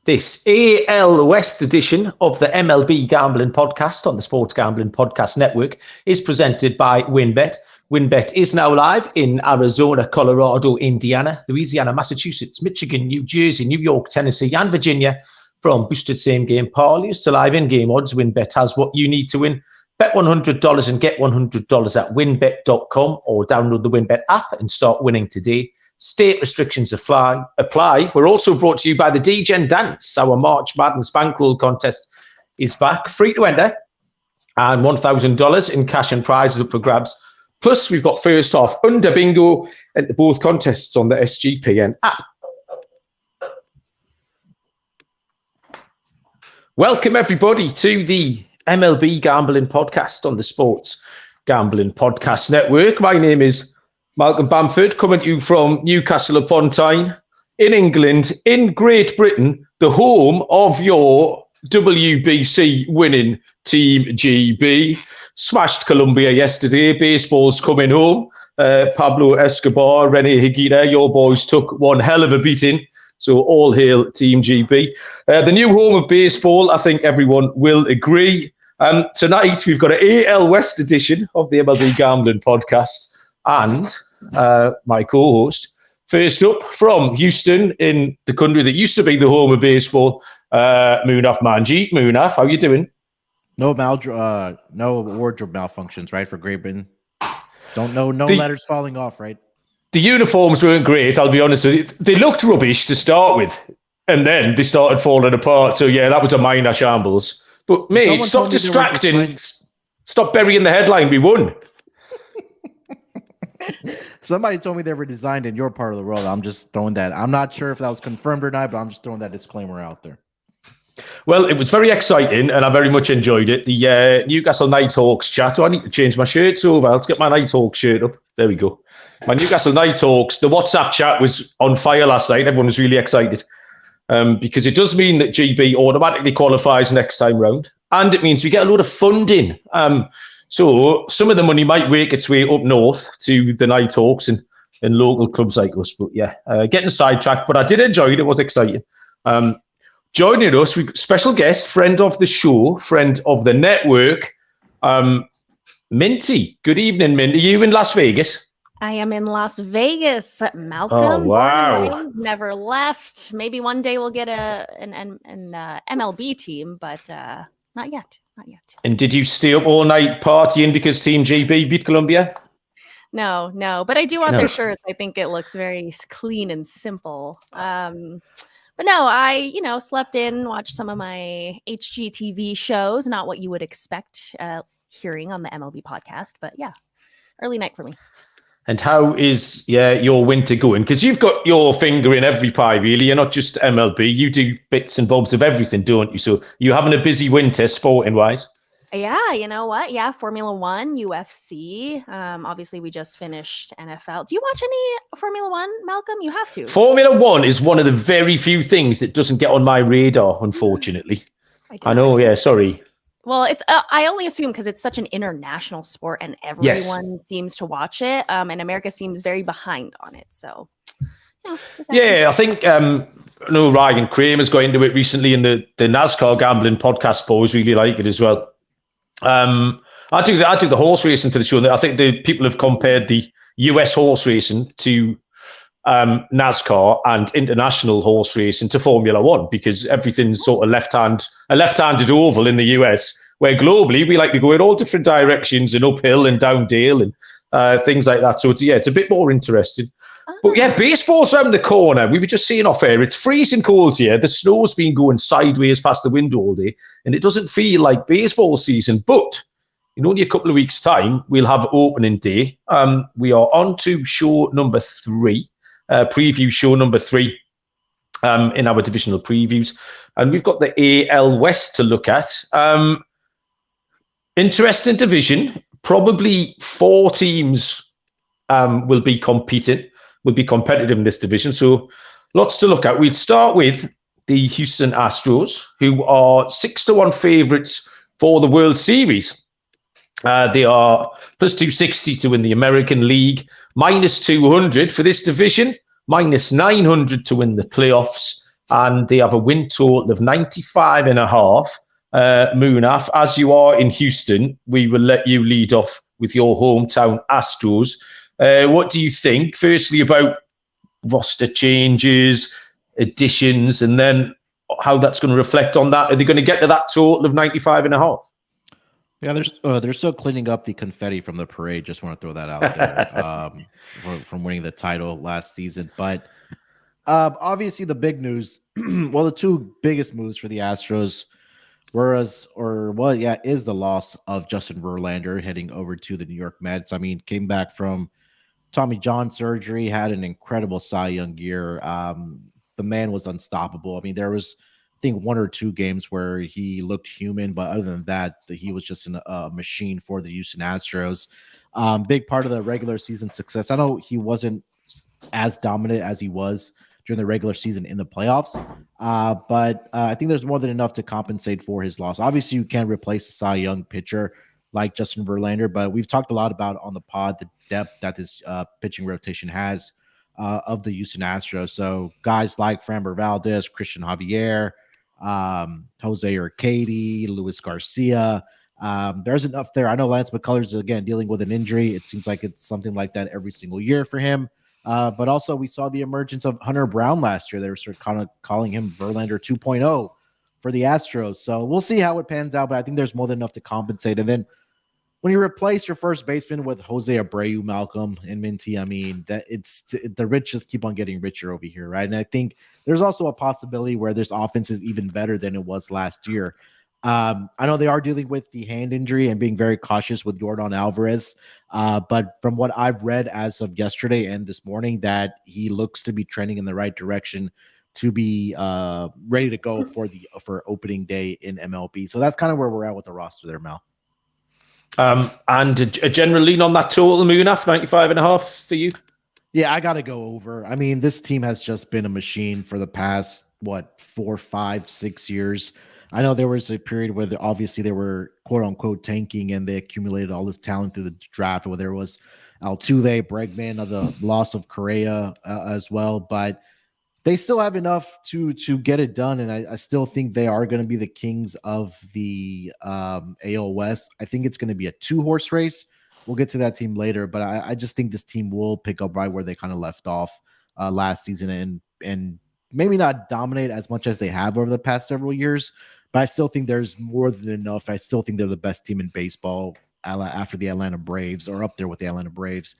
This AL West edition of the MLB Gambling Podcast on the Sports Gambling Podcast Network is presented by WynnBET. WynnBET is now live in Arizona, Colorado, Indiana, Louisiana, Massachusetts, Michigan, New Jersey, New York, Tennessee, and Virginia. From boosted same-game parlays to live in-game odds, WynnBET has what you need to win. Bet $100 and get $100 at wynnbet.com or download the WynnBET app and start winning today. State restrictions apply. We're also brought to you by the DGen Dance. Our March Madness bankroll contest is back, free to enter, and $1,000 in cash and prizes up for grabs. Plus, we've got first half under bingo into both contests on the SGPN app. Welcome, everybody, to the MLB Gambling Podcast on the Sports Gambling Podcast Network. My name is Malcolm Bamford, coming to you from Newcastle upon Tyne in England, in Great Britain, the home of your WBC winning Team GB. Smashed Colombia yesterday. Baseball's coming home. Pablo Escobar, Rene Higuita, your boys took one hell of a beating. So all hail Team GB. The new home of baseball, I think everyone will agree. Tonight, we've got an AL West edition of the MLB Gambling Podcast. And my co-host, first up from Houston, in the country that used to be the home of baseball, Munaf Manji. Munaf, how you doing? No wardrobe malfunctions, right, for Great Britain? No letters falling off, right? The uniforms weren't great, I'll be honest with you. They looked rubbish to start with, and then they started falling apart. So, yeah, that was a minor shambles. But, mate, stop distracting. Stop burying the headline. We won. Somebody told me they were designed in your part of the world. I'm just throwing that. I'm not sure if that was confirmed or not, but I'm just throwing that disclaimer out there. Well, it was very exciting, and I very much enjoyed it. The Newcastle Nighthawks chat. Oh, I need to change my shirts over. Let's get my Nighthawks shirt up. There we go. My Newcastle Nighthawks. The WhatsApp chat was on fire last night. Everyone was really excited because it does mean that GB automatically qualifies next time round, and it means we get a load of funding. So some of the money might work its way up north to the Nighthawks and local clubs like us. But yeah, getting sidetracked. But I did enjoy it. It was exciting. Joining us, we've special guest, friend of the show, friend of the network, Minty. Good evening, Minty. Are you in Las Vegas? I am in Las Vegas, Malcolm. Oh, wow. Never left. Maybe one day we'll get an MLB team, but not yet. Not yet. And did you stay up all night partying because Team GB beat Colombia? No. But I do want their shirts. I think it looks very clean and simple. But no, I, slept in, watched some of my HGTV shows. Not what you would expect hearing on the MLB podcast. But yeah, early night for me. And how is your winter going? Because you've got your finger in every pie, really. You're not just MLB. You do bits and bobs of everything, don't you? So you're having a busy winter, sporting-wise. Yeah, you know what? Yeah, Formula One, UFC. Obviously, we just finished NFL. Do you watch any Formula One, Malcolm? You have to. Formula One is one of the very few things that doesn't get on my radar, unfortunately. I know, yeah, sorry. Well, it's I only assume because it's such an international sport and everyone seems to watch it. And America seems very behind on it. So, I think Ryan Kramer's got into it recently, and the NASCAR Gambling Podcast boys really like it as well. I do the horse racing for the show. I think the people have compared the US horse racing to NASCAR and international horse racing to Formula One, because everything's sort of a left-handed oval in the US, where globally we like to go in all different directions and uphill and down dale and things like that. So it's a bit more interesting. But yeah, baseball's around the corner. We were just seeing off air, it's freezing cold here. The snow's been going sideways past the window all day, and it doesn't feel like baseball season. But in only a couple of weeks' time, we'll have opening day. We are on to show number 3. Preview show number 3 in our divisional previews, and we've got the AL West to look at. Interesting division. Probably 4 teams will be competitive in this division, so lots to look at. We'll start with the Houston Astros, who are 6-1 favorites for the World Series. They are plus 260 to win the American League, minus 200 for this division, minus 900 to win the playoffs. and they have a win total of 95.5. Munaf, as you are in Houston, we will let you lead off with your hometown Astros. What do you think, firstly, about roster changes, additions, and then how that's going to reflect on that? Are they going to get to that total of 95.5? Yeah, they're still cleaning up the confetti from the parade. Just want to throw that out there from winning the title last season. But obviously, the big news, well, the two biggest moves for the Astros is the loss of Justin Verlander heading over to the New York Mets. I mean, came back from Tommy John surgery, had an incredible Cy Young year. The man was unstoppable. I mean, there was, I think, one or two games where he looked human, but other than that, he was just a machine for the Houston Astros. Big part of the regular season success. I know he wasn't as dominant as he was during the regular season in the playoffs, but I think there's more than enough to compensate for his loss. Obviously, you can't replace a Cy Young pitcher like Justin Verlander, but we've talked a lot about on the pod the depth that this pitching rotation has of the Houston Astros. So guys like Framber Valdez, Christian Javier, Jose Urquidy, Luis Garcia, there's enough there. I know Lance McCullers is again dealing with an injury. It seems like it's something like that every single year for him. But also we saw the emergence of Hunter Brown last year. They were sort of kind of calling him Verlander 2.0 for the Astros. So we'll see how it pans out, but I think there's more than enough to compensate. And then when you replace your first baseman with Jose Abreu, Malcolm, and Minty, I mean, the rich just keep on getting richer over here, right? And I think there's also a possibility where this offense is even better than it was last year. I know they are dealing with the hand injury and being very cautious with Yordan Alvarez, but from what I've read as of yesterday and this morning, that he looks to be trending in the right direction to be ready to go for opening day in MLB. So that's kind of where we're at with the roster there, Mal. And a general lean on that total, Munaf, 95.5 for you? Yeah, I got to go over. I mean, this team has just been a machine for the past, 4, 5, 6 years. I know there was a period where obviously they were quote unquote tanking and they accumulated all this talent through the draft, where there was Altuve, Bregman, the loss of Correa as well, but they still have enough to get it done. And I still think they are going to be the kings of the AL West. I think it's going to be a 2-horse race. We'll get to that team later, but I just think this team will pick up right where they kind of left off last season and maybe not dominate as much as they have over the past several years, but I still think there's more than enough. I still think they're the best team in baseball after the Atlanta Braves, or up there with the Atlanta Braves,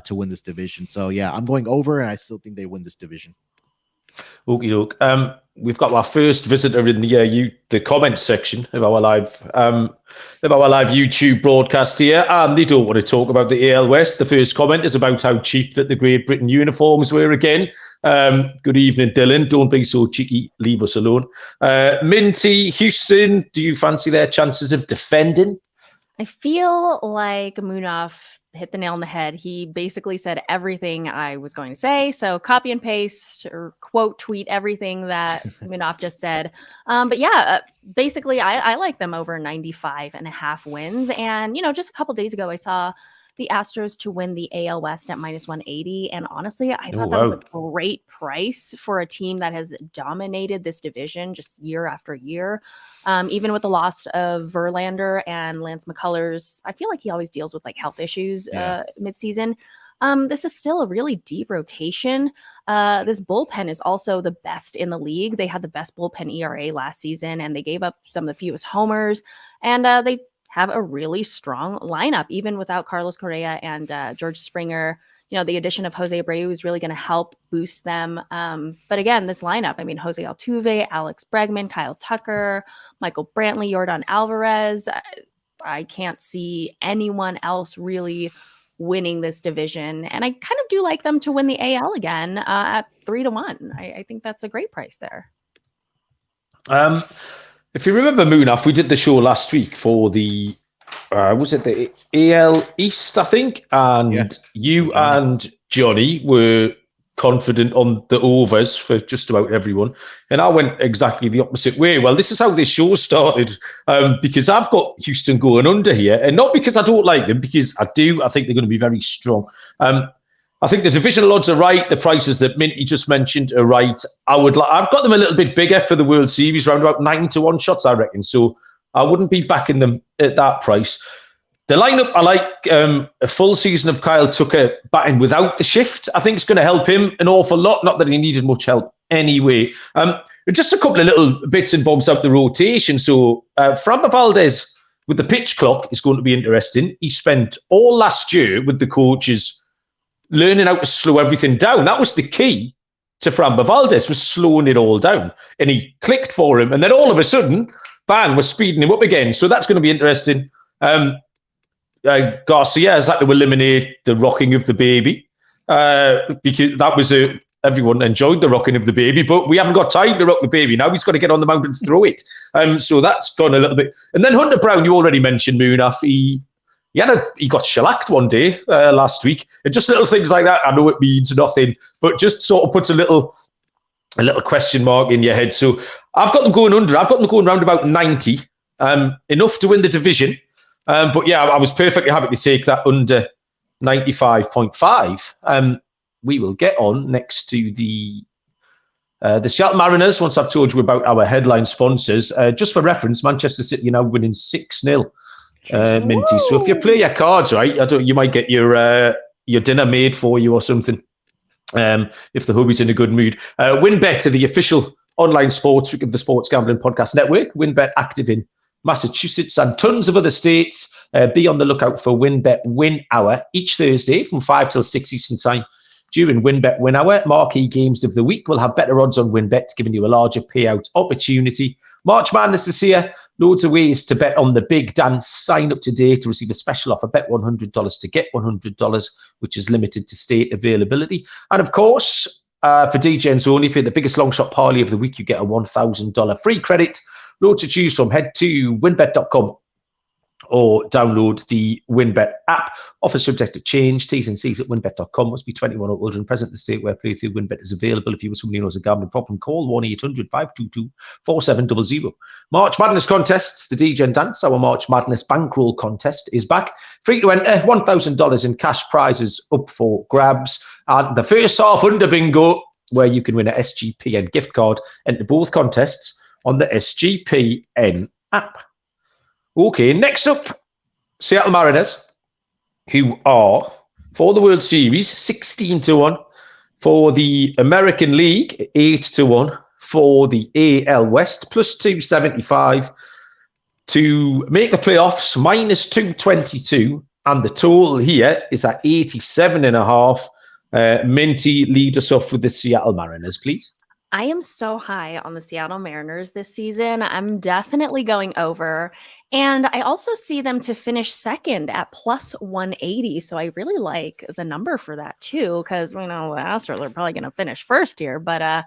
to win this division. So yeah, I'm going over, and I still think they win this division. Okie doke. We've got our first visitor in the comment section of our live YouTube broadcast here, and they don't want to talk about the AL West. The first comment is about how cheap that the Great Britain uniforms were again. Good evening, Dylan. Don't be so cheeky. Leave us alone. Minty, Houston, do you fancy their chances of defending? I feel like Munaf hit the nail on the head. He basically said everything I was going to say. So copy and paste or quote tweet everything that Munaf just said. But yeah, basically I like them over 95.5 wins. And, just a couple days ago, I saw the Astros to win the AL West at -180. And honestly, I thought that was a great price for a team that has dominated this division just year after year. Even with the loss of Verlander and Lance McCullers, I feel like he always deals with health issues midseason. This is still a really deep rotation. This bullpen is also the best in the league. They had the best bullpen ERA last season, and they gave up some of the fewest homers. And they have a really strong lineup, even without Carlos Correa and George Springer. The addition of Jose Abreu is really going to help boost them. But again, this lineup, I mean, Jose Altuve, Alex Bregman, Kyle Tucker, Michael Brantley, Yordan Alvarez. I can't see anyone else really winning this division. And I kind of do like them to win the AL again at 3-1. I think that's a great price there. If you remember, Munaf, we did the show last week for the, was it the AL East, I think? And you and Johnny were confident on the overs for just about everyone. And I went exactly the opposite way. Well, this is how this show started, because I've got Houston going under here. And not because I don't like them, because I do. I think they're going to be very strong. I think the divisional odds are right. The prices that Minty just mentioned are right. I've got them a little bit bigger for the World Series, around about 9-1 shots, I reckon. So I wouldn't be backing them at that price. The lineup, I like a full season of Kyle Tucker batting without the shift. I think it's going to help him an awful lot. Not that he needed much help anyway. Just a couple of little bits and bobs out the rotation. So Framber Valdez with the pitch clock is going to be interesting. He spent all last year with the coaches learning how to slow everything down. That was the key to Framber Valdez, was slowing it all down. And he clicked for him. And then all of a sudden, bang, we're speeding him up again. So that's going to be interesting. Garcia has had to eliminate the rocking of the baby because that was everyone enjoyed the rocking of the baby, but we haven't got time to rock the baby. Now he's got to get on the mound and throw it. So that's gone a little bit. And then Hunter Brown, you already mentioned, Munaf. He got shellacked one day last week. And just little things like that. I know it means nothing, but just sort of puts a little question mark in your head. So I've got them going under. I've got them going round about 90, enough to win the division. But yeah, I was perfectly happy to take that under 95.5. We will get on next to the Seattle Mariners. Once I've told you about our headline sponsors, just for reference, Manchester City are now winning 6-0. Minty. So if you play your cards right, you might get your dinner made for you or something. If the hubby's in a good mood. WinBet are the official online sportsbook of the Sports Gambling Podcast Network. WinBet active in Massachusetts and tons of other states. Be on the lookout for WinBet Win Hour each Thursday from 5 till 6 Eastern Time. During WinBet Win Hour, marquee games of the week will have better odds on WinBet, giving you a larger payout opportunity. March Madness is here. Loads of ways to bet on the big dance. Sign up today to receive a special offer. Bet $100 to get $100, which is limited to state availability. And of course, for DJs only, for the biggest long shot parlay of the week, you get a $1,000 free credit. Loads to choose from. Head to winbet.com or download the WinBet app. Offer subject to change. T's and C's at winbet.com. Must be 21 or older and present in the state where playthrough WinBet is available. If you or somebody knows a gambling problem, call 1-800-522-4700. March Madness contests. The DJ and Dance, our March Madness bankroll contest, is back. Free to enter. $1,000 in cash prizes up for grabs. And the first half under bingo, where you can win a SGPN gift card. Enter both contests on the SGPN app. Okay, next up, Seattle Mariners, who are, for the World Series, 16-1, for the American League, 8-1, for the AL West, plus 275, to make the playoffs, minus 222, and the total here is at 87.5. Minty, lead us off with the Seattle Mariners, please. I am so high on the Seattle Mariners this season. I'm definitely going over. And I also see them to finish second at plus 180. So I really like the number for that too, because we know the Astros are probably going to finish first here. But, I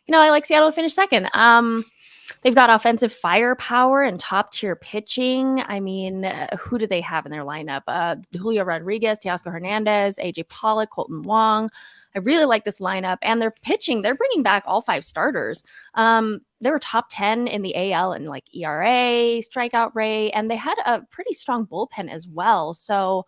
like Seattle to finish second. They've got offensive firepower and top tier pitching. I mean, who do they have in their lineup? Julio Rodriguez, Teoscar Hernandez, AJ Pollock, Colton Wong. I really like this lineup, and they're pitching. They're bringing back all 5 starters. They were top 10 in the AL in like ERA, strikeout rate, and they had a pretty strong bullpen as well. So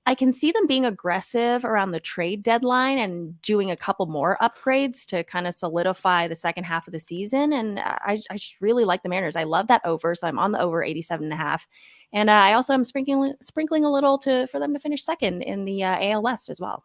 I can see them being aggressive around the trade deadline and doing a couple more upgrades to kind of solidify the second half of the season. And I just really like the Mariners. I love that over, so I'm on the over 87.5. And I also am sprinkling a little for them to finish second in the AL West as well.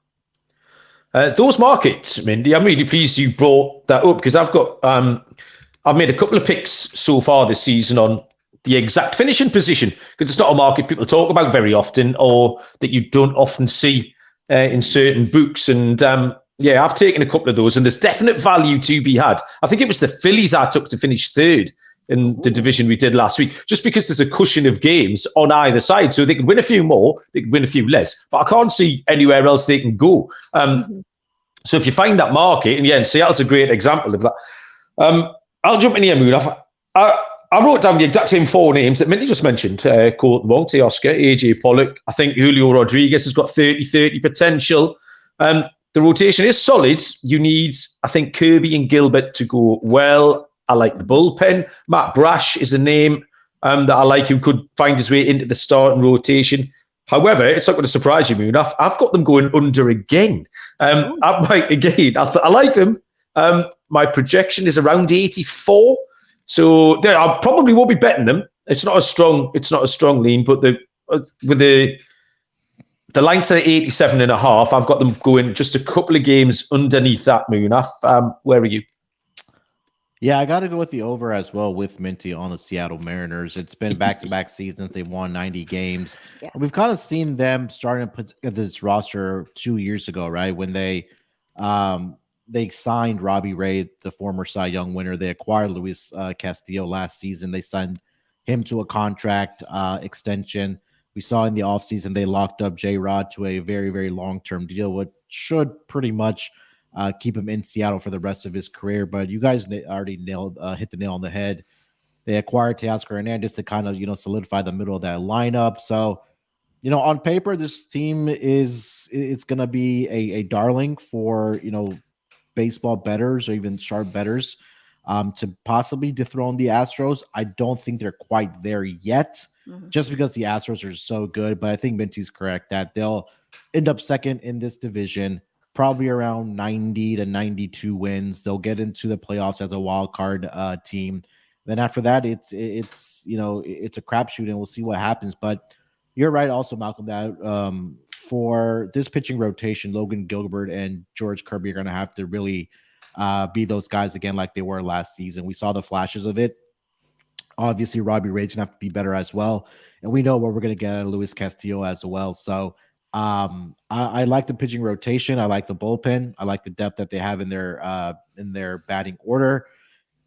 Those markets, Minty, I'm really pleased you brought that up, because I've made a couple of picks so far this season on the exact finishing position, because it's not a market people talk about very often, or that you don't often see in certain books. And I've taken a couple of those, and there's definite value to be had. I think it was the Phillies I took to finish third in the division we did last week, just because there's a cushion of games on either side. So they can win a few more, they can win a few less, but I can't see anywhere else they can go. So if you find that market, and Seattle's a great example of that. I'll jump in here, Munaf. I wrote down the exact same 4 names that Minty just mentioned. Colton Wong, Teoscar, AJ Pollock. I think Julio Rodriguez has got 30 potential. The rotation is solid. You need, I think, Kirby and Gilbert to go well. I like the bullpen. Matt Brash is a name that I like, who could find his way into the starting rotation. However, it's not going to surprise you, Munaf. I've got them going under again. I like them. My projection is around 84. So I probably won't be betting them. It's not a strong lean, but with the line set at 87.5, I've got them going just a couple of games underneath that, Munaf. Where are you? Yeah, I got to go with the over as well with Minty on the Seattle Mariners. It's been back-to-back seasons. They've won 90 games. Yes. We've kind of seen them starting to put this roster 2 years ago, right? When they signed Robbie Ray, the former Cy Young winner. They acquired Luis Castillo last season. They signed him to a contract extension. We saw in the offseason they locked up J-Rod to a very, very long-term deal, which should pretty much keep him in Seattle for the rest of his career. But you guys already hit the nail on the head. They acquired Teoscar Hernandez to kind of, solidify the middle of that lineup. So, on paper, this team it's going to be a darling for, baseball bettors or even sharp bettors to possibly dethrone the Astros. I don't think they're quite there yet, just because the Astros are so good. But I think Minty's correct that they'll end up second in this division, probably around 90 to 92 wins. They'll get into the playoffs as a wild card team. Then after that, it's a crapshoot, and we'll see what happens. But you're right, also, Malcolm, that for this pitching rotation, Logan Gilbert and George Kirby are going to have to really be those guys again like they were last season. We saw the flashes of it. Obviously, Robbie Ray's going to have to be better as well. And we know what we're going to get out of Luis Castillo as well. So I like the pitching rotation. I like the bullpen. I like the depth that they have in their batting order.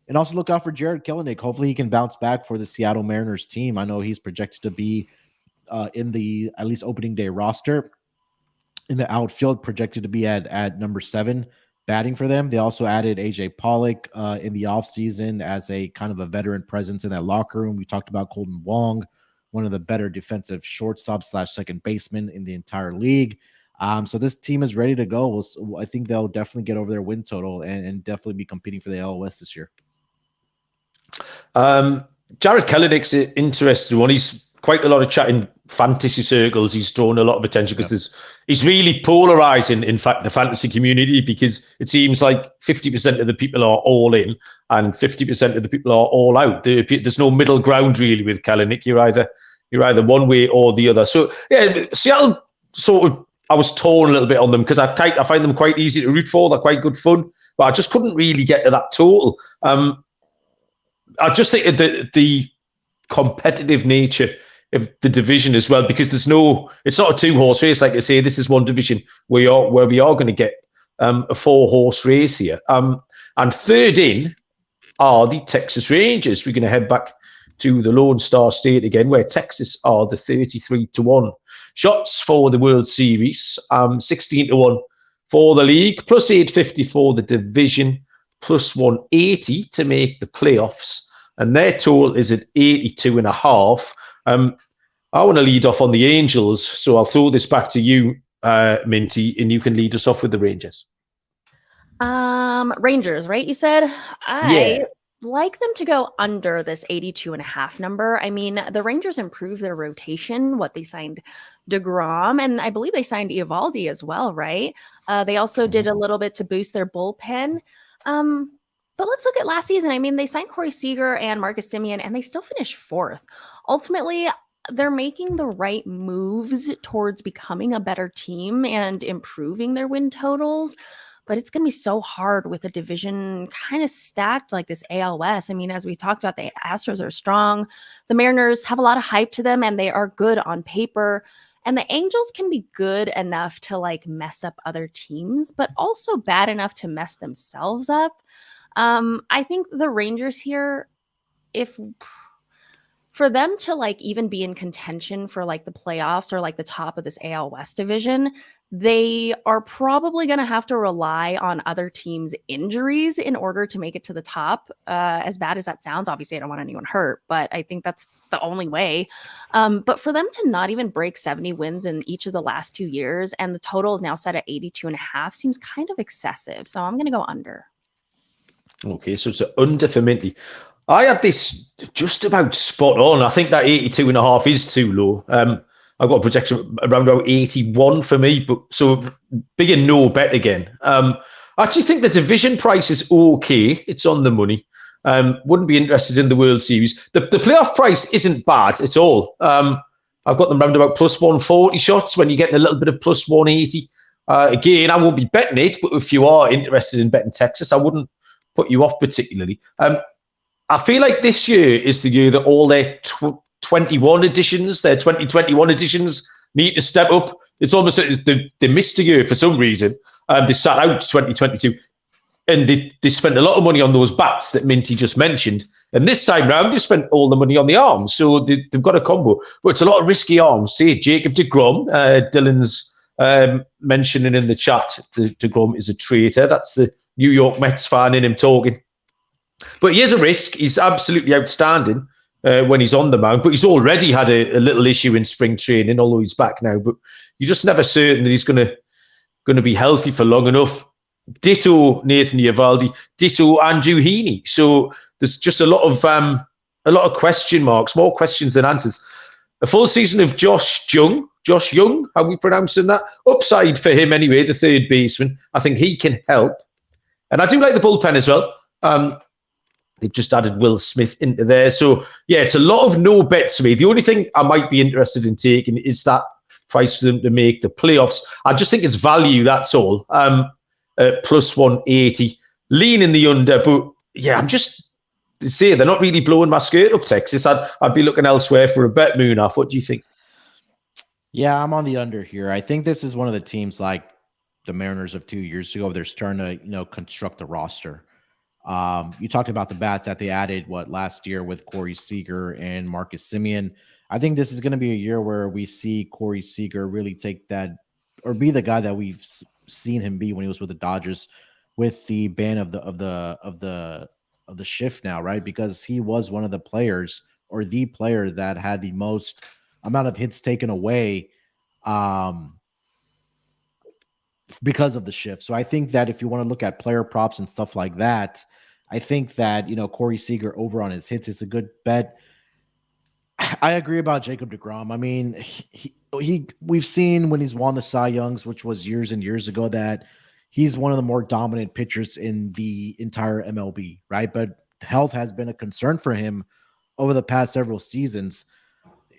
And also look out for Jared Kelenic. Hopefully he can bounce back for the Seattle Mariners team. I know he's projected to be in the at least opening day roster. In the outfield, projected to be at number 7 batting for them. They also added AJ Pollock in the offseason as a kind of a veteran presence in that locker room. We talked about Colton Wong, one of the better defensive shortstop / second baseman in the entire league. So this team is ready to go. I think they'll definitely get over their win total and definitely be competing for the AL West this year. Jared Kelenic's an interesting one. He's quite a lot of chat in fantasy circles. He's drawn a lot of attention because he's really polarizing, in fact, the fantasy community, because it seems like 50% of the people are all in and 50% of the people are all out. There's no middle ground really with Kelenic. You're either one way or the other. So yeah, Seattle sort of, I was torn a little bit on them because I find them quite easy to root for. They're quite good fun, but I just couldn't really get to that total. I just think the competitive nature of the division as well, because it's not a 2-horse race. Like I say, this is one division where we are going to get a 4-horse race here. And third in are the Texas Rangers. We're going to head back to the Lone Star State again, where Texas are the 33-1 shots for the World Series, 16-1 for the league, plus 850 for the division, plus 180 to make the playoffs. And their total is at 82.5. I want to lead off on the Angels, so I'll throw this back to you, Minty, and you can lead us off with the Rangers. Rangers, right? You said? I like them to go under this 82.5 number. I mean, the Rangers improved their rotation. They signed DeGrom, and I believe they signed Eovaldi as well, right? They also did a little bit to boost their bullpen. But let's look at last season. I mean, they signed Corey Seager and Marcus Semien, and they still finished 4th. Ultimately, they're making the right moves towards becoming a better team and improving their win totals. But it's going to be so hard with a division kind of stacked like this AL West. I mean, as we talked about, the Astros are strong. The Mariners have a lot of hype to them, and they are good on paper. And the Angels can be good enough to mess up other teams, but also bad enough to mess themselves up. I think the Rangers here, for them to even be in contention for the playoffs or the top of this AL West division, they are probably going to have to rely on other teams' injuries in order to make it to the top. As bad as that sounds, obviously I don't want anyone hurt, but I think that's the only way. But for them to not even break 70 wins in each of the last 2 years, and the total is now set at 82.5, seems kind of excessive. So I'm going to go under. Okay, so it's an under for Minty. I had this just about spot on. I think that 82.5 is too low. I've got a projection around about 81 for me, but so big and no bet again. I actually think the division price is okay. It's on the money. Wouldn't be interested in the World Series. The playoff price isn't bad at all. I've got them round about plus 140 shots when you're getting a little bit of plus 180. Again, I won't be betting it, but if you are interested in betting Texas, I wouldn't put you off particularly. I feel like this year is the year that all their 2021 editions need to step up. It's almost like they missed a year for some reason. They sat out 2022. And they spent a lot of money on those bats that Minty just mentioned. And this time round, they spent all the money on the arms. So they've got a combo. But it's a lot of risky arms. Say Jacob DeGrom, Dylan's mentioning in the chat, DeGrom is a traitor. That's the New York Mets fan in him talking. But he is a risk. He's absolutely outstanding when he's on the mound. But he's already had a little issue in spring training, although he's back now. But you're just never certain that he's going to be healthy for long enough. Ditto Nathan Eovaldi, ditto Andrew Heaney. So there's just a lot of question marks, more questions than answers. A full season of Josh Young, how are we pronouncing that? Upside for him anyway, the third baseman. I think he can help. And I do like the bullpen as well. They've just added Will Smith into there. So yeah, it's a lot of no bets for me. The only thing I might be interested in taking is that price for them to make the playoffs. I just think it's value, that's all. Plus 180, leaning the under, but yeah, I'm just to say they're not really blowing my skirt up, Texas. I'd be looking elsewhere for a bet. Munaf, what do you think? Yeah, I'm on the under here. I think this is one of the teams like the Mariners of 2 years ago. They're starting to construct the roster. You talked about the bats that they added last year with Corey Seager and Marcus Semien. I think this is going to be a year where we see Corey Seager really take that, or be the guy that we've seen him be when he was with the Dodgers, with the ban of the shift now, right? Because he was one of the players, or the player that had the most amount of hits taken away because of the shift. So I think that if you want to look at player props and stuff like that, I think that Corey Seager over on his hits is a good bet. I agree about Jacob DeGrom. I mean, we've seen when he's won the Cy Youngs, which was years and years ago, that he's one of the more dominant pitchers in the entire MLB, right? But health has been a concern for him over the past several seasons.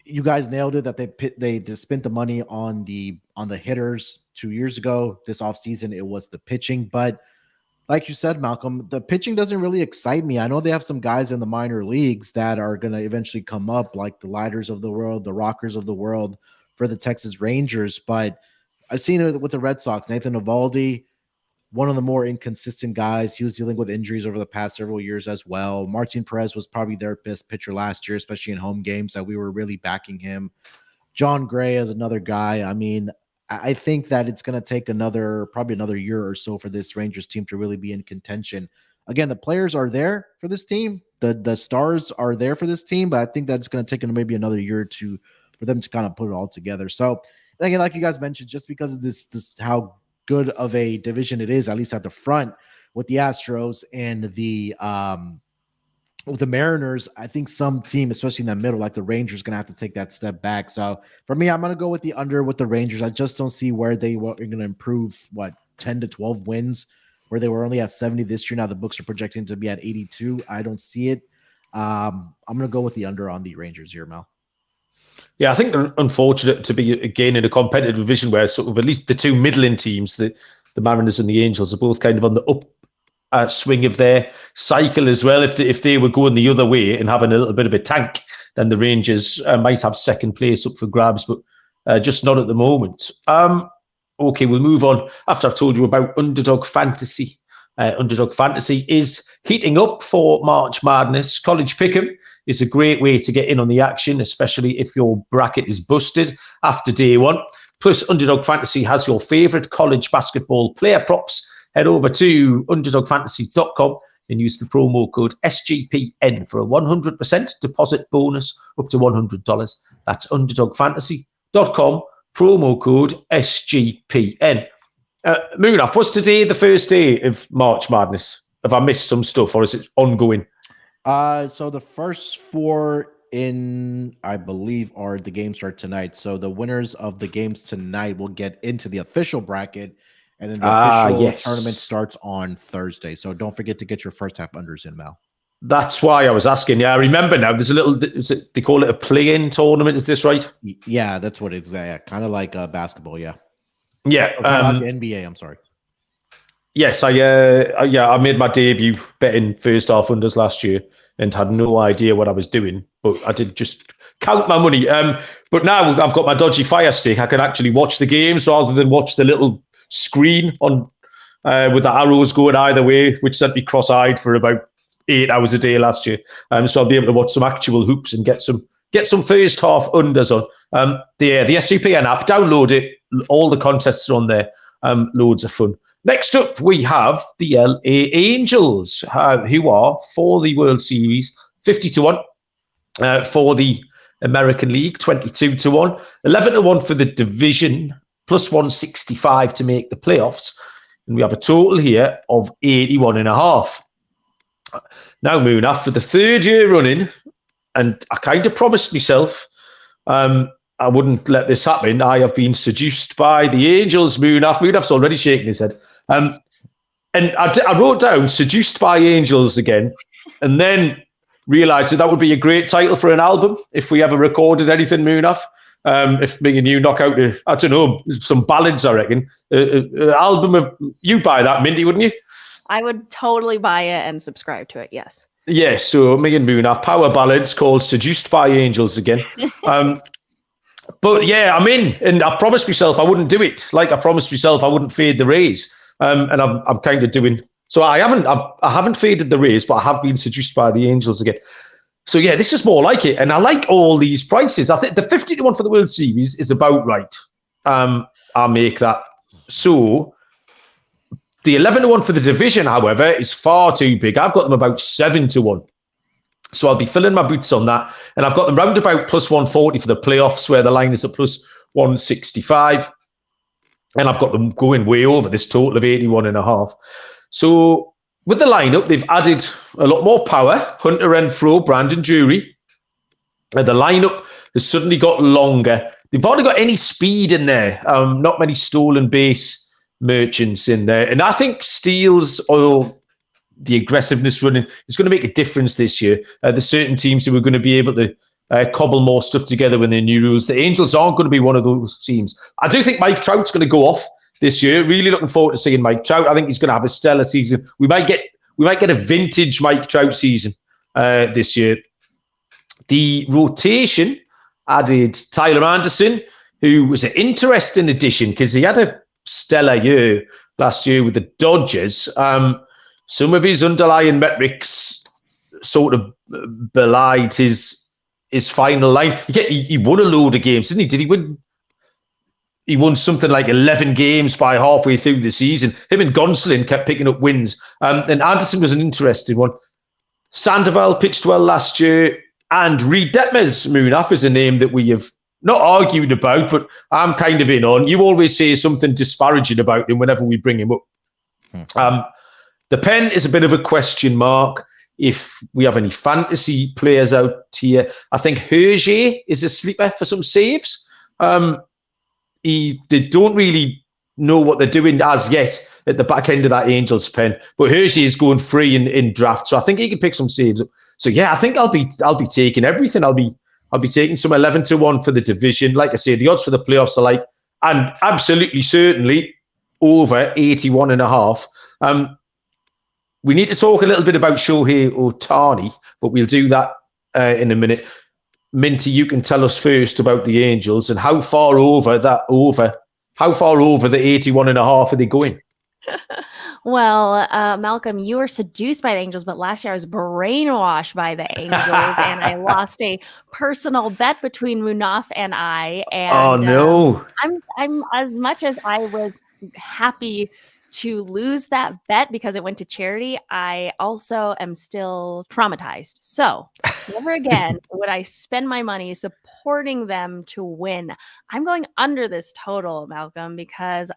You guys nailed it that they spent the money on the hitters 2 years ago. This offseason, it was the pitching. But like you said, Malcolm, the pitching doesn't really excite me. I know they have some guys in the minor leagues that are going to eventually come up, like the Lighters of the world, the Rockers of the world for the Texas Rangers. But I've seen it with the Red Sox. Nathan Eovaldi, one of the more inconsistent guys. He was dealing with injuries over the past several years as well. Martin Perez was probably their best pitcher last year, especially in home games that we were really backing him. John Gray is another guy. I mean, I think that it's going to take probably another year or so for this Rangers team to really be in contention. Again, the players are there for this team. The stars are there for this team, but I think that's going to take maybe another year or two for them to kind of put it all together. So again, like you guys mentioned, just because of this how good of a division it is, at least at the front with the Astros and with the Mariners, I think some team, especially in the middle, like the Rangers, going to have to take that step back. So for me, I'm going to go with the under with the Rangers. I just don't see where they are going to improve, 10 to 12 wins, where they were only at 70 this year. Now the books are projecting to be at 82. I don't see it. I'm going to go with the under on the Rangers here, Mel. Yeah, I think they're unfortunate to be, again, in a competitive division where sort of at least the two middling teams, the Mariners and the Angels, are both kind of on the up swing of their cycle as well. If they were going the other way and having a little bit of a tank, then the Rangers might have second place up for grabs, but just not at the moment. Okay, we'll move on after I've told you about Underdog Fantasy. Underdog Fantasy is heating up for March Madness. College Pick'em is a great way to get in on the action, especially if your bracket is busted after day one. Plus, Underdog Fantasy has your favorite college basketball player props. Head over to underdogfantasy.com and use the promo code SGPN for a 100% deposit bonus up to $100. That's underdogfantasy.com, promo code SGPN. Munaf, what's today the first day of March Madness? Have I missed some stuff, or is it ongoing? So the first four I believe, the games start tonight. So the winners of the games tonight will get into the official bracket, and then the official tournament starts on Thursday. So don't forget to get your first half unders in, Mal. That's why I was asking. Yeah, I remember now. There's a little, they call it a play-in tournament. Is this right? Yeah, that's what it's kind of like basketball. Yeah. Yeah. The NBA. I'm sorry. Yes, I made my debut betting first half unders last year and had no idea what I was doing, but I did just count my money. But now I've got my dodgy Fire Stick. I can actually watch the games rather than watch the little screen on with the arrows going either way, which sent me cross-eyed for about 8 hours a day last year. So I'll be able to watch some actual hoops and get some first half unders on. The SGPN app, download it. All the contests are on there. Loads of fun. Next up, we have the LA Angels, who are, for the World Series, 50-1. For the American League, 22-1. 11-1 for the division, plus 165 to make the playoffs. And we have a total here of 81.5. Now, Munaf, for the third year running, and I kind of promised myself I wouldn't let this happen. I have been seduced by the Angels, Munaf. Munaf's already shaking his head. And I wrote down seduced by Angels again, and then realised that would be a great title for an album if we ever recorded anything, Munaf. If me and you knock out, I don't know, some ballads, I reckon. Album of, you buy that, Minty, wouldn't you? I would totally buy it and subscribe to it, yes. Yes, so me and Munaf, power ballads called Seduced by Angels again. But yeah, I'm in, and I promised myself I wouldn't do it. Like I promised myself I wouldn't fade the Rays, and I'm kind of doing. So I haven't faded the Rays, but I have been seduced by the Angels again. So yeah, this is more like it, and I like all these prices. I think the 50-1 for the World Series is about right. I'll make that. So the 11-1 for the division, however, is far too big. I've got them about 7-1. So I'll be filling my boots on that. And I've got them round about plus 140 for the playoffs, where the line is at plus 165. And I've got them going way over this total of 81.5. So with the lineup, they've added a lot more power. Hunter Renfroe, Brandon Drury. And the lineup has suddenly got longer. They've hardly got any speed in there. Not many stolen base merchants in there. And I think steals or the aggressiveness running is going to make a difference this year. There's certain teams who are going to be able to cobble more stuff together with their new rules. The Angels aren't going to be one of those teams. I do think Mike Trout's going to go off this year. Really looking forward to seeing Mike Trout. I think he's going to have a stellar season. We might get a vintage Mike Trout season this year. The rotation added Tyler Anderson, who was an interesting addition because he had a stellar year last year with the Dodgers. Some of his underlying metrics sort of belied his final line. He won a load of games, didn't he? Did he win? He won something like 11 games by halfway through the season. Him and Gonsolin kept picking up wins. And Anderson was an interesting one. Sandoval pitched well last year. And Reed Detmers, Munaf, is a name that we have not argued about, but I'm kind of in on. You always say something disparaging about him whenever we bring him up. The pen is a bit of a question mark. If we have any fantasy players out here, I think Hergé is a sleeper for some saves. They don't really know what they're doing as yet at the back end of that Angels pen, but Hergé is going free in draft, so I think he can pick some saves up. So yeah, I think I'll be taking everything. I'll be taking some 11-1 for the division. Like I say, the odds for the playoffs are like, and absolutely certainly over 81.5. We need to talk a little bit about Shohei Ohtani, but we'll do that in a minute. Minty, you can tell us first about the Angels and how far over the 81.5 are they going? Well, Malcolm, you were seduced by the Angels, but last year I was brainwashed by the Angels, and I lost a personal bet between Munaf and I. And oh no! I'm as much as I was happy to lose that bet because it went to charity, I also am still traumatized. So never again would I spend my money supporting them to win. I'm going under this total, Malcolm, because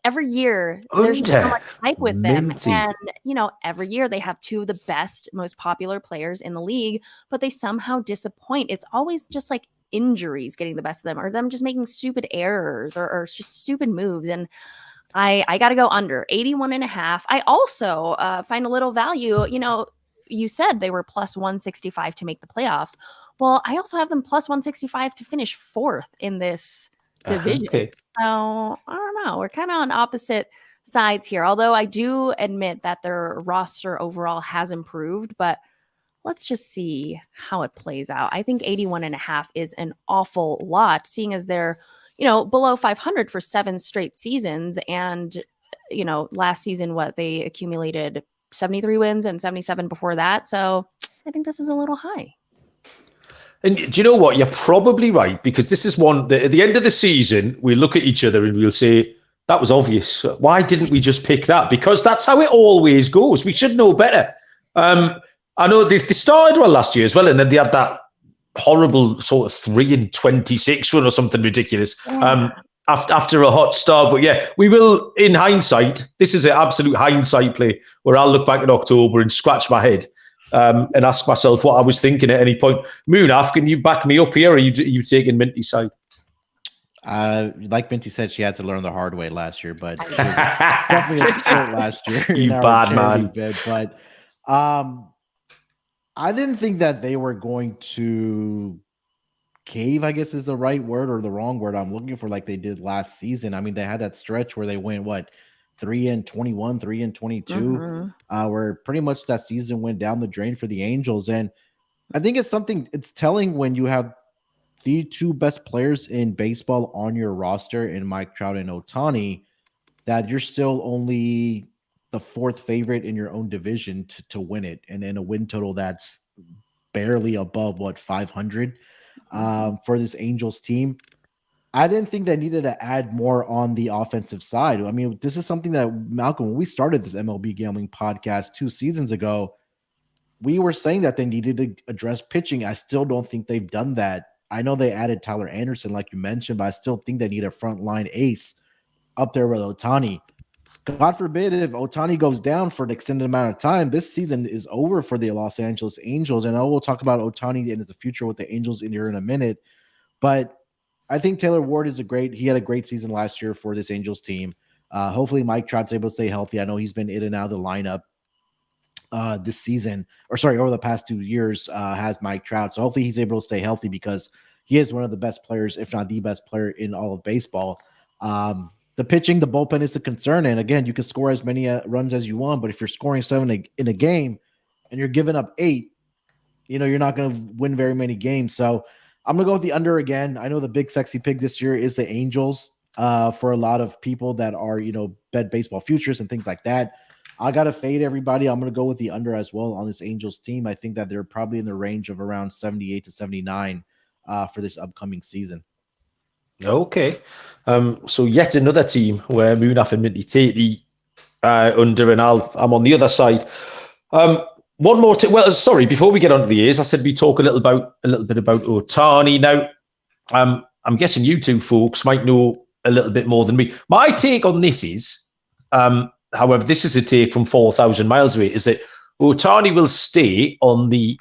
every year there's just so much hype with Minty. them. And, every year they have two of the best, most popular players in the league, but they somehow disappoint. It's always just like injuries getting the best of them, or them just making stupid errors or just stupid moves. And I got to go under 81.5. I also find a little value. You said they were plus 165 to make the playoffs. Well, I also have them plus 165 to finish 4th in this division. Okay. So I don't know. We're kind of on opposite sides here. Although I do admit that their roster overall has improved, but let's just see how it plays out. I think 81.5 is an awful lot, seeing as they're, below 500 for 7 straight seasons. And, last season, they accumulated 73 wins and 77 before that. So I think this is a little high. And do you know what? You're probably right, because this is one that at the end of the season, we look at each other and we'll say, that was obvious. Why didn't we just pick that? Because that's how it always goes. We should know better. I know they started well last year as well, and then they had that horrible sort of 3-26 run or something ridiculous after a hot start. But yeah, we will, in hindsight, this is an absolute hindsight play where I'll look back in October and scratch my head and ask myself what I was thinking at any point. Munaf, can you back me up here, or are you taking Minty's side? Like Minty said, she had to learn the hard way last year, but she was definitely a sport last year. You bad man. Bid, but I didn't think that they were going to cave, I guess is the right word, or the wrong word I'm looking for, like they did last season. I mean, they had that stretch where they went, 3-21, 3-22, where pretty much that season went down the drain for the Angels. And I think it's telling when you have the 2 best players in baseball on your roster in Mike Trout and Ohtani, that you're still only the 4th favorite in your own division to win it. And in a win total that's barely above 500 for this Angels team. I didn't think they needed to add more on the offensive side. I mean, this is something that, Malcolm, when we started this MLB Gambling Podcast 2 seasons ago, we were saying that they needed to address pitching. I still don't think they've done that. I know they added Tyler Anderson, like you mentioned, but I still think they need a frontline ace up there with Ohtani. God forbid if Ohtani goes down for an extended amount of time, this season is over for the Los Angeles Angels. And I will talk about Ohtani into the future with the Angels in here in a minute. But I think Taylor Ward he had a great season last year for this Angels team. Hopefully Mike Trout's able to stay healthy. I know he's been in and out of the lineup this season, over the past 2 years has Mike Trout. So hopefully he's able to stay healthy, because he is one of the best players, if not the best player in all of baseball. The pitching, the bullpen is the concern. And again, you can score as many runs as you want, but if you're scoring 7 in a game and you're giving up 8, you're not going to win very many games. So I'm going to go with the under again. I know the big sexy pig this year is the Angels for a lot of people that are, bet baseball futures and things like that. I got to fade everybody. I'm going to go with the under as well on this Angels team. I think that they're probably in the range of around 78 to 79 for this upcoming season. Okay. So yet another team where Munaf and Minty take the under, and I'm on the other side. One more. Before we get on to the A's, I said we talk a little bit about Ohtani. Now, I'm guessing you two folks might know a little bit more than me. My take on this is, however, this is a take from 4,000 miles away, is that Ohtani will stay on the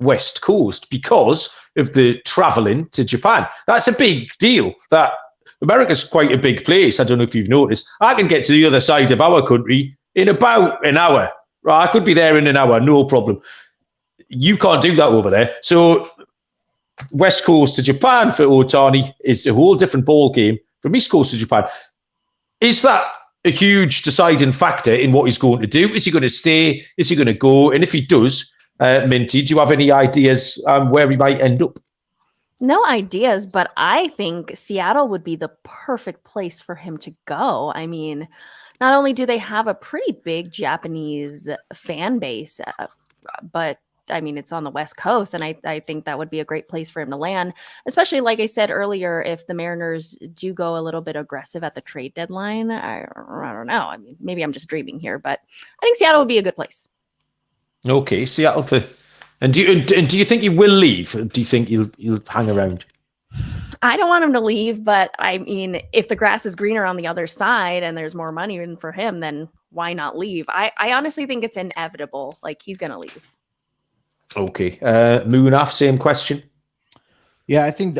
West Coast because of the traveling to Japan. That's a big deal. That America's quite a big place. I don't know if you've noticed. I can get to the other side of our country in about an hour. Right, I could be there in an hour, no problem. You can't do that over there. So West Coast to Japan for Ohtani is a whole different ball game from East Coast to Japan. Is that a huge deciding factor in what he's going to do? Is he going to stay? Is he going to go? And if he does, Minty, do you have any ideas where he might end up? No ideas, but I think Seattle would be the perfect place for him to go. I mean, not only do they have a pretty big Japanese fan base, but I mean, it's on the West Coast, and I think that would be a great place for him to land, especially like I said earlier, if the Mariners do go a little bit aggressive at the trade deadline. I don't know. I mean, maybe I'm just dreaming here, but I think Seattle would be a good place. Okay, Seattle. And do you think he will leave? Or do you think he'll hang around? I don't want him to leave, but I mean, if the grass is greener on the other side and there's more money in for him, then why not leave? I honestly think it's inevitable. Like, he's going to leave. Okay. Munaf, same question. Yeah, I think,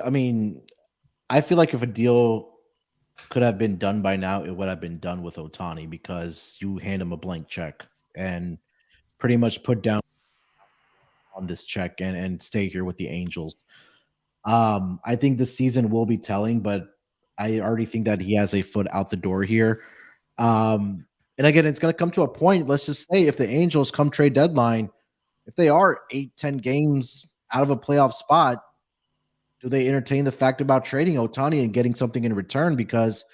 I feel like if a deal could have been done by now, it would have been done with Ohtani, because you hand him a blank check and pretty much put down on this check and stay here with the Angels. I think the season will be telling, but I already think that he has a foot out the door here. And again, it's going to come to a point. Let's just say if the Angels come trade deadline, if they are 8-10 games out of a playoff spot, do they entertain the fact about trading Ohtani and getting something in return? Because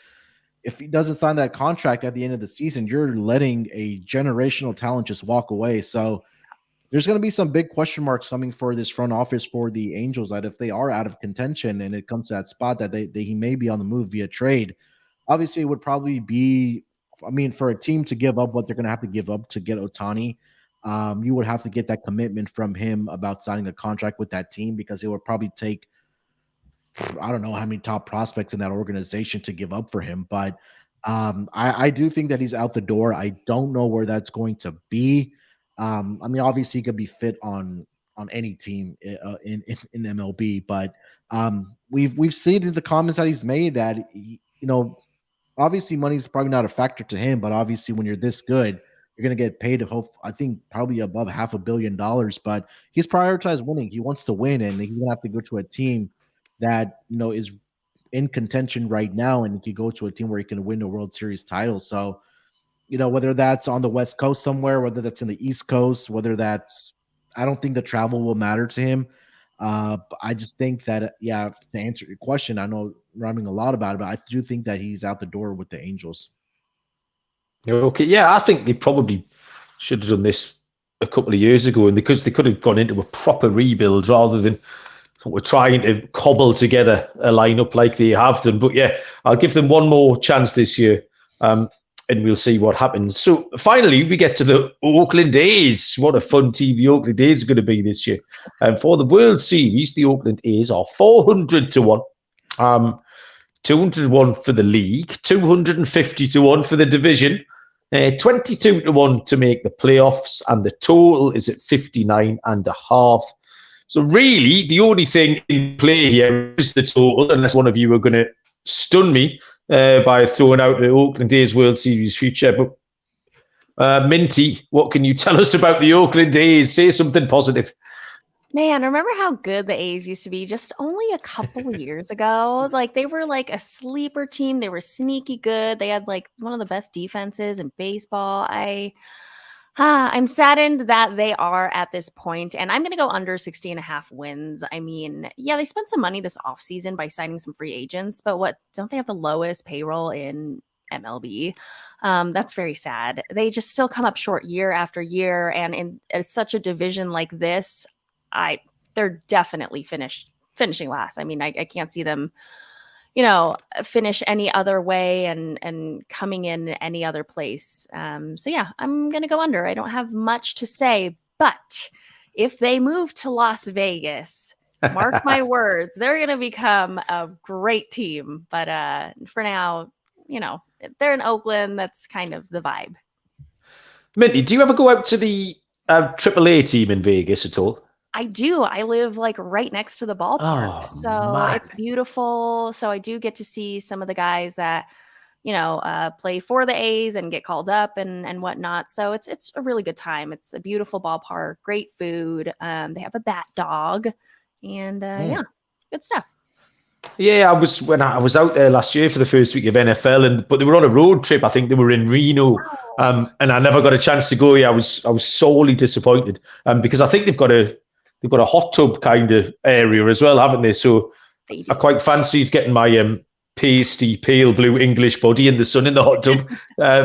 if he doesn't sign that contract at the end of the season, you're letting a generational talent just walk away. So there's going to be some big question marks coming for this front office for the Angels, that if they are out of contention and it comes to that spot that he may be on the move via trade, obviously it would probably be, for a team to give up what they're going to have to give up to get Ohtani, you would have to get that commitment from him about signing a contract with that team, because it would probably take, I don't know how many top prospects in that organization to give up for him. But I do think that he's out the door. I don't know where that's going to be. Obviously he could be fit on any team in MLB, but we've seen in the comments that he's made that obviously money's probably not a factor to him, but obviously when you're this good, you're going to get paid I think probably above $500 million. But he's prioritized winning. He wants to win, and he's going to have to go to a team that is in contention right now, and he could go to a team where he can win a World Series title. So whether that's on the West Coast somewhere, whether that's in the East Coast, I don't think the travel will matter to him. I just think that, to answer your question, I know I'm rhyming a lot about it, but I do think that he's out the door with the Angels. Okay, yeah, I think they probably should have done this a couple of years ago, and because they could have gone into a proper rebuild rather than we're trying to cobble together a lineup like they have done. But yeah, I'll give them one more chance this year. And we'll see what happens. So finally, we get to the Oakland A's. What a fun team the Oakland A's are going to be this year. For the World Series, the Oakland A's are 400-1, 201 for the league, 250-1 for the division, 22-1 to make the playoffs, and the total is at 59.5. So really, the only thing in play here is the total, unless one of you are going to stun me by throwing out the Oakland A's World Series future. But Minty, what can you tell us about the Oakland A's? Say something positive. Man, remember how good the A's used to be just only a couple of years ago? Like, they were like a sleeper team. They were sneaky good. They had like one of the best defenses in baseball. I'm saddened that they are at this point, and I'm going to go under 60.5 wins. I mean, yeah, they spent some money this offseason by signing some free agents, but don't they have the lowest payroll in MLB? That's very sad. They just still come up short year after year, and in such a division like this, they're definitely finishing last. I mean, I can't see them finish any other way and coming in any other place. So yeah, I'm going to go under. I don't have much to say, but if they move to Las Vegas, mark my words, they're going to become a great team. But for now, they're in Oakland. That's kind of the vibe. Minty, do you ever go out to the AAA team in Vegas at all? I do. I live like right next to the ballpark. It's beautiful. So I do get to see some of the guys that, play for the A's and get called up and whatnot. So it's a really good time. It's a beautiful ballpark, great food. They have a bat dog and good stuff. Yeah, when I was out there last year for the first week of NFL, but they were on a road trip. I think they were in Reno, and I never got a chance to go. Yeah, I was sorely disappointed because I think they've got a hot tub kind of area as well, haven't they? So I quite fancied getting my pasty, pale blue English body in the sun in the hot tub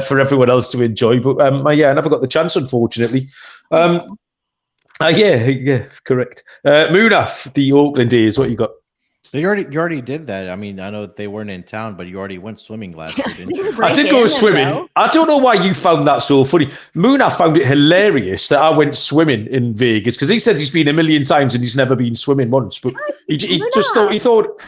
for everyone else to enjoy. But I never got the chance, unfortunately. Yeah, correct. Munaf, the Oakland A's, what you got? You already did that. I mean, I know they weren't in town, but you already went swimming last year, didn't you? I did go swimming. Though. I don't know why you found that so funny. Munaf found it hilarious that I went swimming in Vegas because he says he's been a million times and he's never been swimming once. But he just thought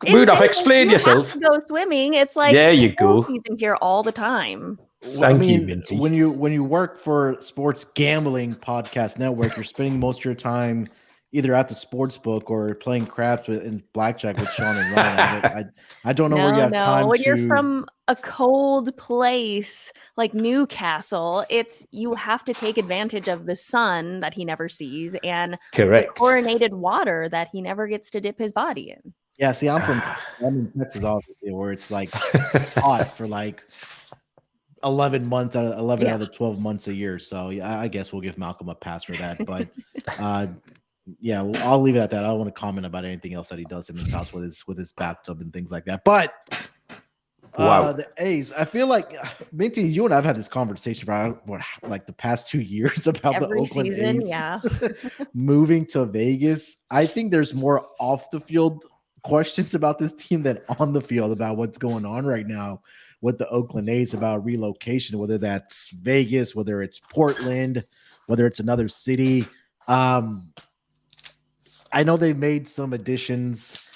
Munaf, explain yourself. You have to go swimming. It's like there you go. Season here all the time. Thank you, Minty. When you work for Sports Gambling Podcast Network, you're spending most of your time either at the sports book or playing craps in blackjack with Sean and Ryan. I don't know where you have time when to. You're from a cold place like Newcastle, you have to take advantage of the sun that he never sees and the chlorinated water that he never gets to dip his body in. Yeah, see, I'm in Texas, obviously, where it's like hot for like 11 months out of out of the 12 months a year. So yeah, I guess we'll give Malcolm a pass for that. But yeah, I'll leave it at that. I don't want to comment about anything else that he does in his house with his bathtub and things like that. But the A's, I feel like Minty, you and I've had this conversation for like the past 2 years about the Oakland A's moving to Vegas. I think there's more off the field questions about this team than on the field about what's going on right now with the Oakland A's about relocation, whether that's Vegas, whether it's Portland, whether it's another city. I know they've made some additions,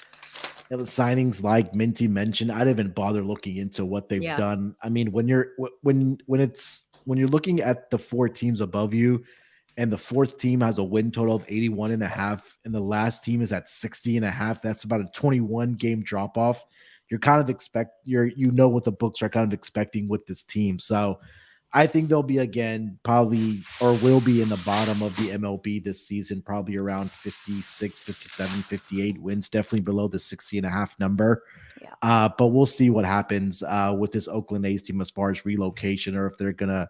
the signings like Minty mentioned. I didn't even bother looking into what they've done. I mean, when you're looking at the 4 teams above you, and the 4th team has a win total of 81.5, and the last team is at 60.5. That's about a 21 game drop off. You're kind of what the books are kind of expecting with this team. So I think they'll be will be in the bottom of the MLB this season, probably around 56, 57, 58 wins, definitely below the 60.5 number. Yeah. But we'll see what happens with this Oakland A's team as far as relocation, or if they're going to,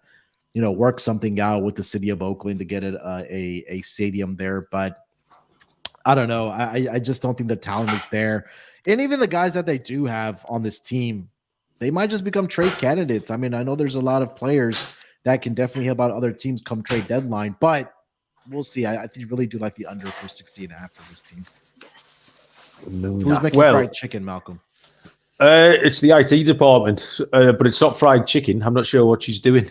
work something out with the city of Oakland to get a stadium there. But I don't know. I just don't think the talent is there. And even the guys that they do have on this team, they might just become trade candidates. I mean, I know there's a lot of players that can definitely help out other teams come trade deadline, but we'll see. I think really do like the under for 60.5 for this team. Yes. Who's making fried chicken, Malcolm? It's the IT department, but it's not fried chicken. I'm not sure what she's doing,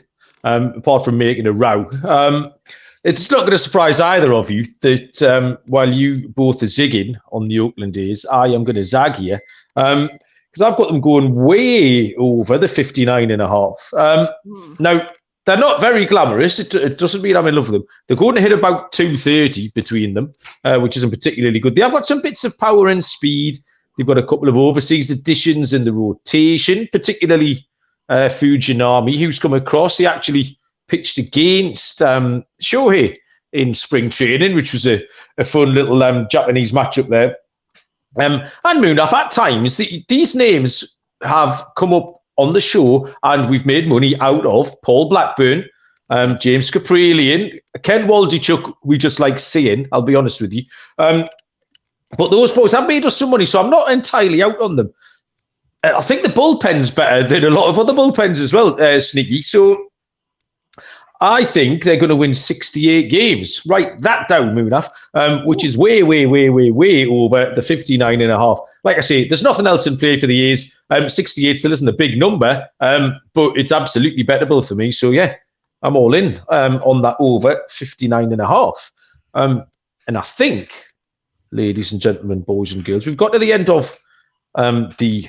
apart from making a row. It's not going to surprise either of you that while you both are zigging on the Oakland A's, I am going to zag here. Because I've got them going way over the 59.5. Now, they're not very glamorous. It doesn't mean I'm in love with them. They're going to hit about 230 between them, which isn't particularly good. They have got some bits of power and speed. They've got a couple of overseas additions in the rotation, particularly Fujinami, who's come across. He actually pitched against Shohei in spring training, which was a fun little Japanese matchup there. And Munaf, at times, these names have come up on the show, and we've made money out of Paul Blackburn, James Kapralian, Ken Waldichuk, we just like seeing, I'll be honest with you. But those boys have made us some money, so I'm not entirely out on them. I think the bullpen's better than a lot of other bullpens as well, Sneaky. So I think they're going to win 68 games. Write that down, Munaf, which is way, way, way, way, way over the 59.5. Like I say, there's nothing else in play for the A's. 68 still isn't a big number, but it's absolutely bettable for me. So, yeah, I'm all in on that over 59.5. And I think, ladies and gentlemen, boys and girls, we've got to the end of the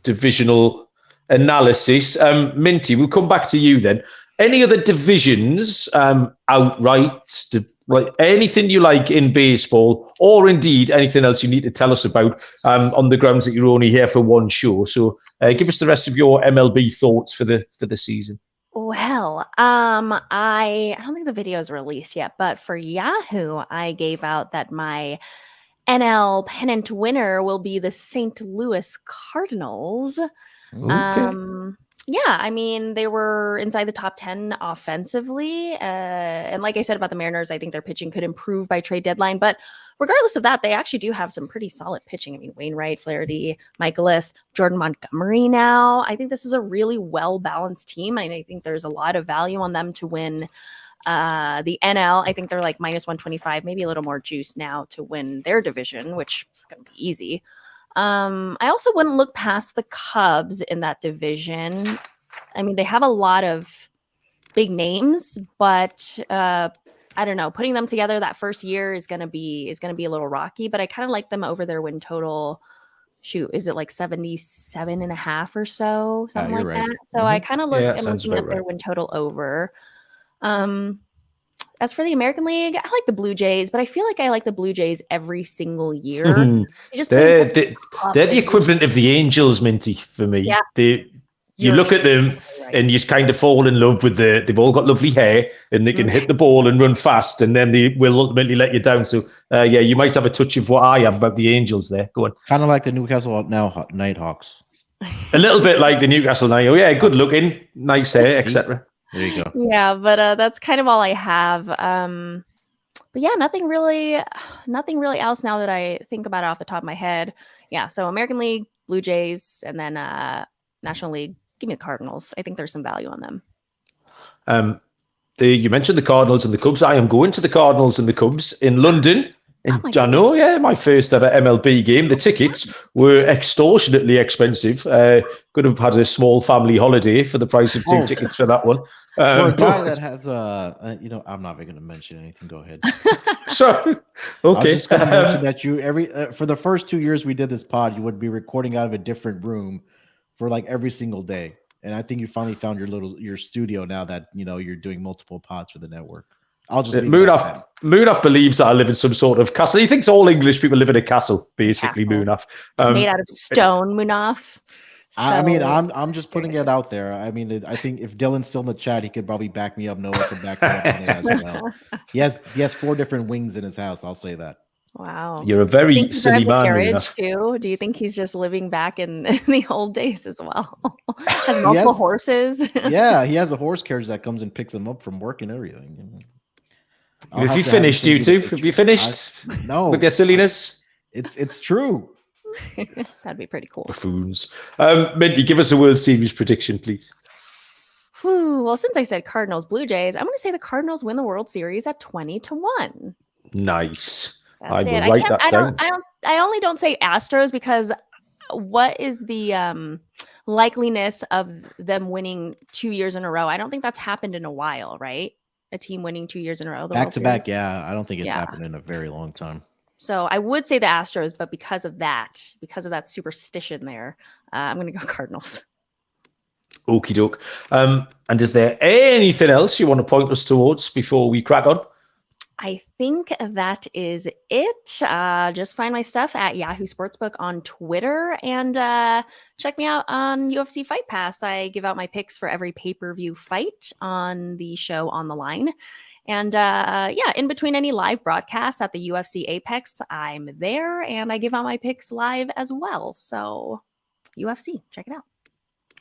divisional analysis. Minty, we'll come back to you then. Any other divisions outright, like anything you like in baseball, or indeed anything else you need to tell us about on the grounds that you're only here for one show? So give us the rest of your MLB thoughts for the season. Well, I don't think the video is released yet, but for Yahoo, I gave out that my NL pennant winner will be the St. Louis Cardinals. Okay. Yeah, I mean, they were inside the top 10 offensively. And like I said about the Mariners, I think their pitching could improve by trade deadline. But regardless of that, they actually do have some pretty solid pitching. I mean, Wainwright, Flaherty, Michaelis, Jordan Montgomery now. I think this is a really well-balanced team. And I think there's a lot of value on them to win the NL. I think they're like minus 125, maybe a little more juice now to win their division, which is going to be easy. I also wouldn't look past the Cubs in that division. I mean, they have a lot of big names, but I don't know. Putting them together that first year is gonna be a little rocky. But I kind of like them over their win total shoot, is it like 77.5 or so, something like right. that? So I kind of Yeah, am sounds looking about at their right. win total over. As for the American League, I like the Blue Jays, but I feel like I like the Blue Jays every single year. They just play in such a tough They're the division. equivalent of the Angels, Minty, for me. Yeah. You You're look at them right. and you kind of fall in love with they've all got lovely hair and they can hit the ball and run fast, and then they will ultimately let you down. So, yeah, you might have a touch of what I have about the Angels there. Go on. Kind of like the Newcastle Nighthawks. A little bit like the Newcastle Knight. Oh, yeah, good looking, nice hair, etc. There you go. Yeah, but that's kind of all I have. But yeah, nothing really else now that I think about it off the top of my head. Yeah, so American League, Blue Jays, and then National League, give me the Cardinals. I think there's some value on them. You mentioned the Cardinals and the Cubs. I am going to the Cardinals and the Cubs in London. I know, yeah, my first ever MLB game. The tickets were extortionately expensive. Could have had a small family holiday for the price of two tickets for that one. For a guy that has I'm not even going to mention anything. Go ahead. So, okay. I was just going to mention that you for the first 2 years we did this pod, you would be recording out of a different room for like every single day. And I think you finally found your studio now that you're doing multiple pods for the network. I'll just Munaf believes that I live in some sort of castle. He thinks all English people live in a castle, basically. Munaf, made out of stone, Munaf. So, I mean, I'm just putting it out there. I mean, I think if Dylan's still in the chat, he could probably back me up. Noah can back me up on it as well. He has 4 different wings in his house. I'll say that. Wow, you're a very silly man, Munaf. Too? Do you think he's just living back in the old days as well? Has multiple horses. Yeah, he has a horse carriage that comes and picks him up from work and everything. Have you finished, you two? Have you finished? No. With their silliness? It's true. That'd be pretty cool. Buffoons. Minty, give us a World Series prediction, please. Well, since I said Cardinals, Blue Jays, I'm going to say the Cardinals win the World Series at 20-1. Nice. That's I it. will write that down. I only don't say Astros because what is the likeliness of them winning 2 years in a row? I don't think that's happened in a while, right? A team winning 2 years in a row. Back to back, yeah. I don't think it's happened in a very long time. So I would say the Astros, but because of that superstition there, I'm going to go Cardinals. Okie doke. And is there anything else you want to point us towards before we crack on? I think that is it. Just find my stuff at Yahoo Sportsbook on Twitter and check me out on UFC Fight Pass. I give out my picks for every pay-per-view fight on the show On the Line. And in between any live broadcasts at the UFC Apex, I'm there and I give out my picks live as well. So UFC, check it out.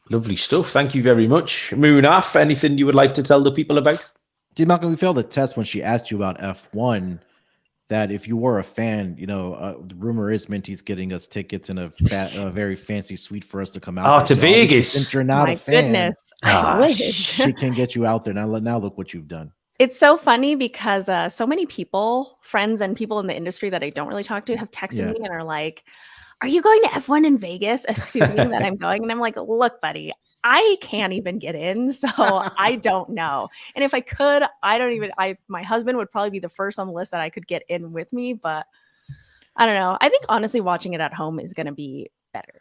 Lovely stuff. Thank you very much. Munaf, anything you would like to tell the people about? Dude, Malcolm, we failed the test when she asked you about F1, that if you were a fan, the rumor is Minty's getting us tickets in a very fancy suite for us to come out. Oh, to Vegas. Since you're not a fan, goodness. I wish. She can get you out there. Now look what you've done. It's so funny because so many people, friends and people in the industry that I don't really talk to have texted me and are like, are you going to F1 in Vegas? Assuming that I'm going. And I'm like, look, buddy, I can't even get in. So I don't know. And if I could, my husband would probably be the first on the list that I could get in with me. But I don't know. I think honestly, watching it at home is going to be better.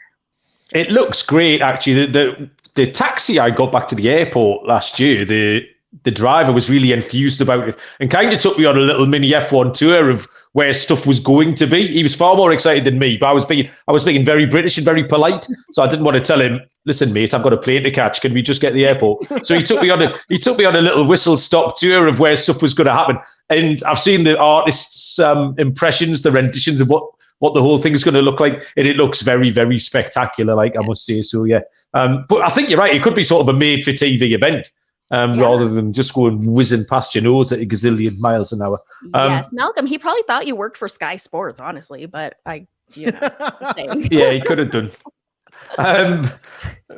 It looks great, actually. The taxi I got back to the airport last year, the driver was really enthused about it and kind of took me on a little mini F1 tour of where stuff was going to be. He was far more excited than me, but I was being very British and very polite. So I didn't want to tell him, listen, mate, I've got a plane to catch. Can we just get to the airport? So he took me on a little whistle stop tour of where stuff was going to happen. And I've seen the artists' impressions, the renditions of what the whole thing is going to look like. And it looks very, very spectacular, I must say. So, yeah. But I think you're right. It could be sort of a made for TV event. Rather than just going whizzing past your nose at a gazillion miles an hour. Yes, Malcolm, he probably thought you worked for Sky Sports, honestly, but yeah, he could have done.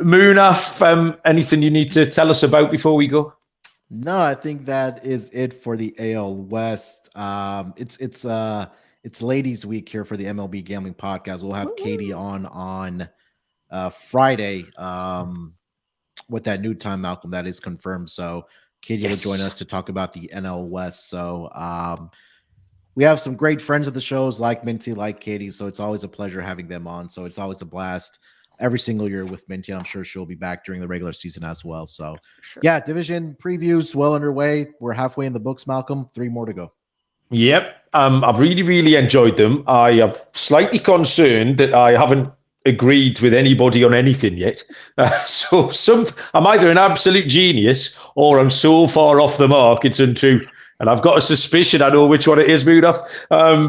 Munaf, anything you need to tell us about before we go? No, I think that is it for the AL West. It's ladies' week here for the MLB Gambling Podcast. We'll have Katie on Friday. With that new time, Malcolm, that is confirmed. So Katie will join us to talk about the NL West. So we have some great friends of the shows like Minty, like Katie. So it's always a pleasure having them on. So it's always a blast every single year with Minty. I'm sure she'll be back during the regular season as well. So yeah, division previews well underway. We're halfway in the books, Malcolm. 3 more to go. Yep. I've really, really enjoyed them. I am slightly concerned that I haven't agreed with anybody on anything yet. So I'm either an absolute genius or I'm so far off the mark, it's untrue. And I've got a suspicion I know which one it is, Munaf.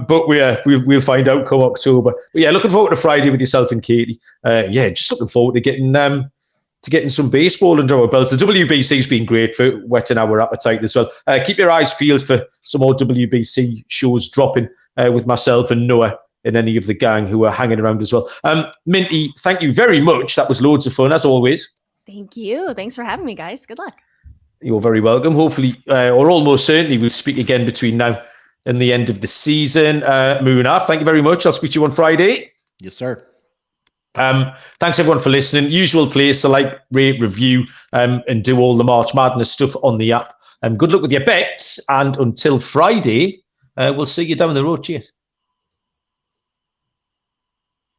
But we'll find out come October. But yeah, looking forward to Friday with yourself and Katie. Just looking forward to getting some baseball under our belts. The WBC's been great for whetting our appetite as well. Keep your eyes peeled for some more WBC shows dropping with myself and Noah and any of the gang who are hanging around as well. Minty, thank you very much. That was loads of fun, as always. Thank you. Thanks for having me, guys. Good luck. You're very welcome. Hopefully, or almost certainly, we'll speak again between now and the end of the season. Munaf, thank you very much. I'll speak to you on Friday. Yes, sir. Thanks everyone for listening. Usual place to like, rate, review, and do all the March Madness stuff on the app. Good luck with your bets, and until Friday, we'll see you down the road. Cheers.